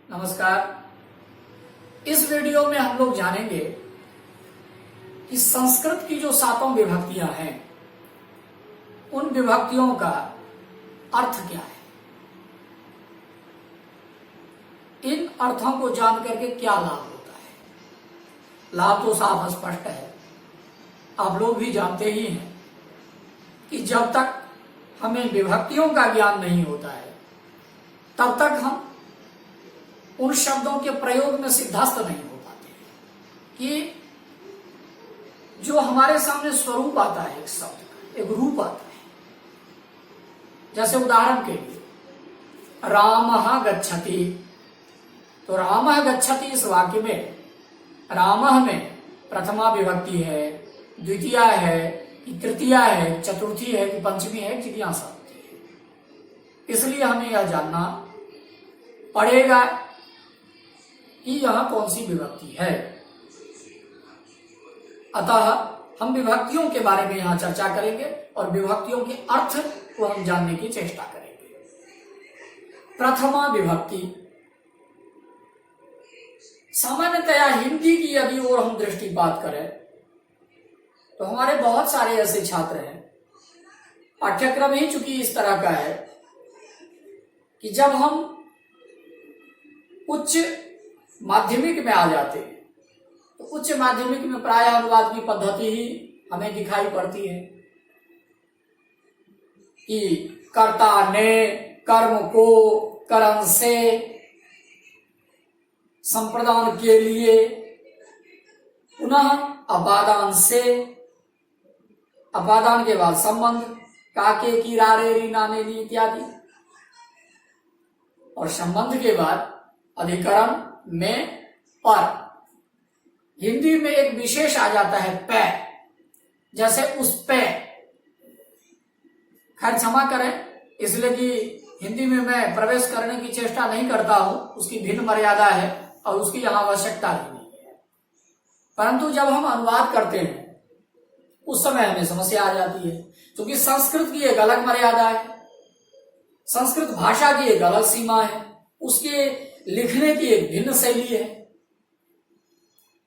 नमस्कार। इस वीडियो में हम लोग जानेंगे कि संस्कृत की जो 7 विभक्तियां हैं उन विभक्तियों का अर्थ क्या है। इन अर्थों को जान करके क्या लाभ होता है। लाभ तो साफ स्पष्ट है, आप लोग भी जानते ही हैं कि जब तक हमें विभक्तियों का ज्ञान नहीं होता है तब तक हम उन शब्दों के प्रयोग में सिद्धस्त नहीं हो पाते कि जो हमारे सामने स्वरूप आता है, एक शब्द का एक रूप आता है। जैसे उदाहरण के लिए रामः गच्छति, तो रामः गच्छति इस वाक्य में रामः में प्रथमा विभक्ति है, द्वितीया है कि तृतीया है, चतुर्थी है कि पंचमी है, जिज्ञासा होती है। इसलिए हमें यह जानना पड़ेगा कि यहां कौन सी विभक्ति है। अतः हम विभक्तियों के बारे में यहां चर्चा करेंगे और विभक्तियों के अर्थ को हम जानने की चेष्टा करेंगे। प्रथमा विभक्ति सामान्यतया हिंदी की यदि और हम दृष्टिपात करें तो हमारे बहुत सारे ऐसे छात्र हैं, पाठ्यक्रम ही चूंकि इस तरह का है कि जब हम उच्च माध्यमिक में आ जाते हैं तो उच्च माध्यमिक में प्राय अनुवाद की पद्धति ही हमें दिखाई पड़ती है कि कर्ता ने कर्म को कर्म से, संप्रदान के लिए, पुनः अपादान से, अपादान के बाद संबंध, काके की रारे री नाने री इत्यादि, और संबंध के बाद अधिकरण में पर। हिंदी में एक विशेष आ जाता है पे, जैसे उस पे। खैर क्षमा करें इसलिए कि हिंदी में मैं प्रवेश करने की चेष्टा नहीं करता हूं, उसकी भिन्न मर्यादा है और उसकी यहां आवश्यकता भी नहीं है। परंतु जब हम अनुवाद करते हैं उस समय हमें समस्या आ जाती है, क्योंकि संस्कृत की एक अलग मर्यादा है, संस्कृत भाषा की एक अलग सीमा है, उसके लिखने की एक भिन्न शैली है।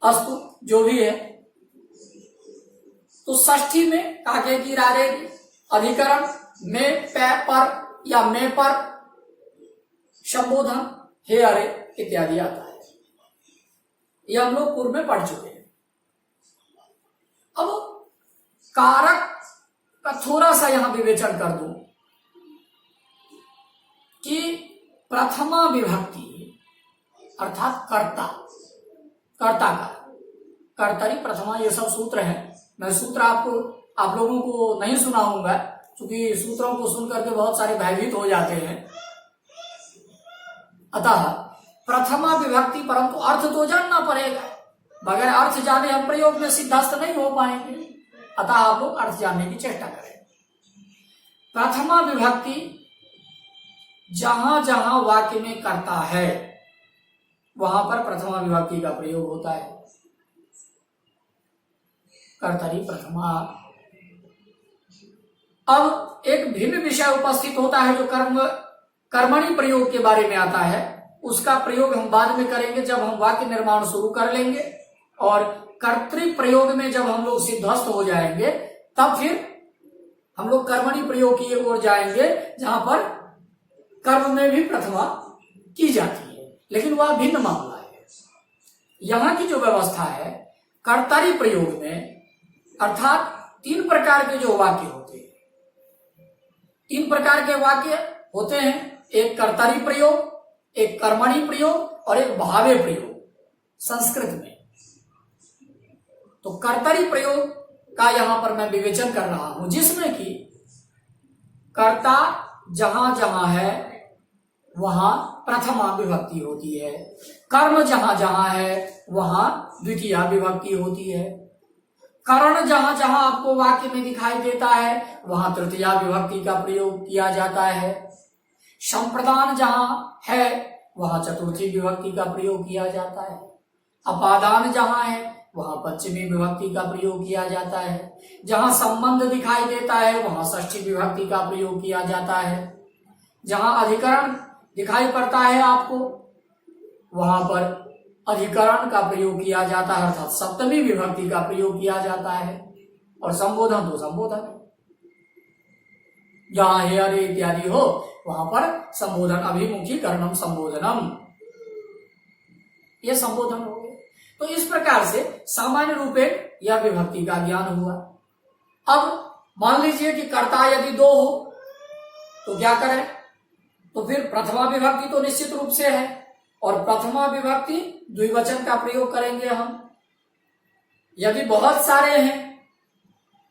अस्तु जो भी है, तो षष्ठी में काके की रारे, अधिकरण में पे पर या में पर, संबोधन हे अरे इत्यादि आता है। यह हम लोग पूर्व में पढ़ चुके हैं। अब कारक का थोड़ा सा यहां विवेचन कर दूं कि प्रथमा विभक्ति अर्थात कर्ता, कर्ता का, कर्तरी प्रथमा, ये सब सूत्र है। मैं सूत्र आप लोगों को नहीं सुनाऊंगा क्योंकि सूत्रों को सुनकर के बहुत सारे भयभीत हो जाते हैं। अतः प्रथमा विभक्ति, परंतु अर्थ तो जानना पड़ेगा। बगैर अर्थ जाने हम प्रयोग में सिद्धस्त नहीं हो पाएंगे। अतः आप लोग अर्थ जानने की चेष्टा करें। प्रथमा विभक्ति जहां जहां वाक्य में कर्ता है वहां पर प्रथमा विभक्ति का प्रयोग होता है। कर्तरी प्रथमा। अब एक भिन्न विषय उपस्थित होता है जो कर्मणि प्रयोग के बारे में आता है। उसका प्रयोग हम बाद में करेंगे जब हम वाक्य निर्माण शुरू कर लेंगे, और कर्तृ प्रयोग में जब हम लोग सिद्धस्त हो जाएंगे तब फिर हम लोग कर्मणि प्रयोग की ओर जाएंगे जहां पर कर्म में भी प्रथमा की जाती है, लेकिन वह भिन्न मामला है। यहां की जो व्यवस्था है कर्तरी प्रयोग में, अर्थात 3 प्रकार के जो वाक्य होते हैं, 3 प्रकार के वाक्य होते हैं। एक कर्तरी प्रयोग, एक कर्मणि प्रयोग और एक भावे प्रयोग संस्कृत में। तो कर्तरी प्रयोग का यहां पर मैं विवेचन कर रहा हूं, जिसमें कि कर्ता जहां जहां है वहां प्रथमा विभक्ति होती है, कर्म जहां जहां है वहां द्वितीया विभक्ति होती है, करण जहां जहां आपको वाक्य में दिखाई देता है वहां तृतीया विभक्ति का प्रयोग किया जाता है, संप्रदान जहां है वहां चतुर्थी विभक्ति का प्रयोग किया जाता है, अपादान जहां है वहां पंचमी विभक्ति का प्रयोग किया जाता है, जहां संबंध दिखाई देता है वहां षष्ठी विभक्ति का प्रयोग किया जाता है, जहां अधिकरण दिखाई पड़ता है आपको वहां पर अधिकरण का प्रयोग किया जाता है, अर्थात सप्तमी विभक्ति का प्रयोग किया जाता है। और संबोधन तो संबोधन है, जहां हे अरे इत्यादि हो वहां पर संबोधन, अभिमुखीकरणम संबोधनम, यह संबोधन हो गया। तो इस प्रकार से सामान्य रूपे यह विभक्ति का ज्ञान हुआ। अब मान लीजिए कि कर्ता यदि दो हो तो क्या करें, तो फिर प्रथमा विभक्ति तो निश्चित रूप से है, और प्रथमा विभक्ति द्विवचन का प्रयोग करेंगे हम। यदि बहुत सारे हैं,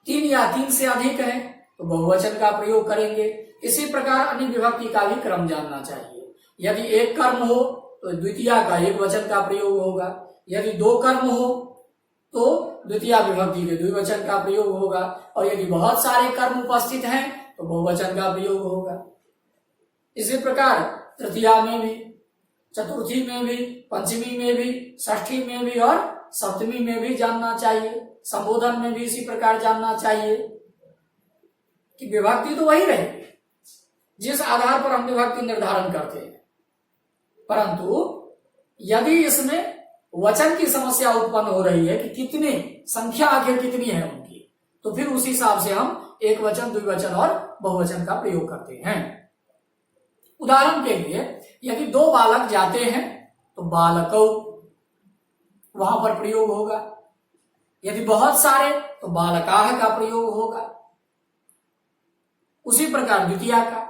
3 या 3 से अधिक हैं, तो बहुवचन का प्रयोग करेंगे। इसी प्रकार अन्य विभक्ति का भी क्रम जानना चाहिए। यदि एक कर्म हो तो द्वितीया का एक वचन का प्रयोग होगा, यदि 2 कर्म हो तो द्वितीया विभक्ति के द्विवचन का प्रयोग होगा, और यदि बहुत सारे कर्म उपस्थित हैं तो बहुवचन का प्रयोग होगा। इसी प्रकार तृतीया में भी, चतुर्थी में भी, पंचमी में भी, षष्ठी में भी और सप्तमी में भी जानना चाहिए। संबोधन में भी इसी प्रकार जानना चाहिए कि विभक्ति तो वही रहेगी जिस आधार पर हम विभक्ति निर्धारण करते हैं, परंतु यदि इसमें वचन की समस्या उत्पन्न हो रही है कि कितने संख्या आखिर कितनी है उनकी, तो फिर उस हिसाब से हम एक वचन, द्विवचन और बहुवचन का प्रयोग करते हैं। उदाहरण के लिए यदि 2 बालक जाते हैं तो बालकौ वहां पर प्रयोग होगा। यदि बहुत सारे तो बालकाः का प्रयोग होगा। उसी प्रकार द्वितीया का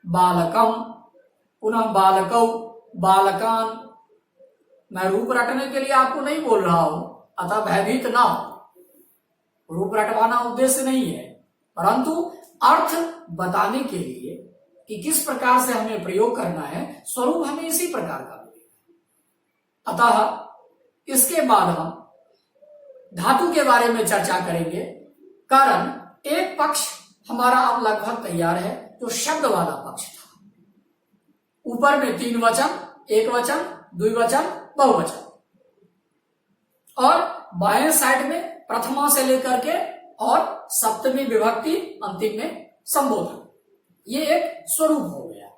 बालकम, पुनः बालकौ, बालकान। मैं रूप रटने के लिए आपको नहीं बोल रहा हूं, अतः भयभीत ना हो। रूप रटवाना उद्देश्य नहीं है, परंतु अर्थ बताने के लिए कि किस प्रकार से हमें प्रयोग करना है, स्वरूप हमें इसी प्रकार का मिलेगा। अतः इसके बाद हम धातु के बारे में चर्चा करेंगे। कारण एक पक्ष हमारा अब लगभग तैयार है, जो शब्द वाला पक्ष था। ऊपर में 3 वचन, एक वचन, द्विवचन, बहुवचन, और बाएं साइड में प्रथमा से लेकर के और सप्तमी विभक्ति, अंतिम में संबोधन। ये एक स्वरूप हो गया।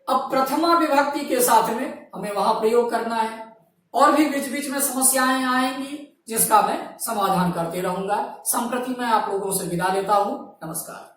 अब प्रथमा विभक्ति के साथ में हमें वहां प्रयोग करना है, और भी बीच बीच में समस्याएं आएंगी जिसका मैं समाधान करते रहूंगा। संप्रति मैं आप लोगों से विदा लेता हूं। नमस्कार।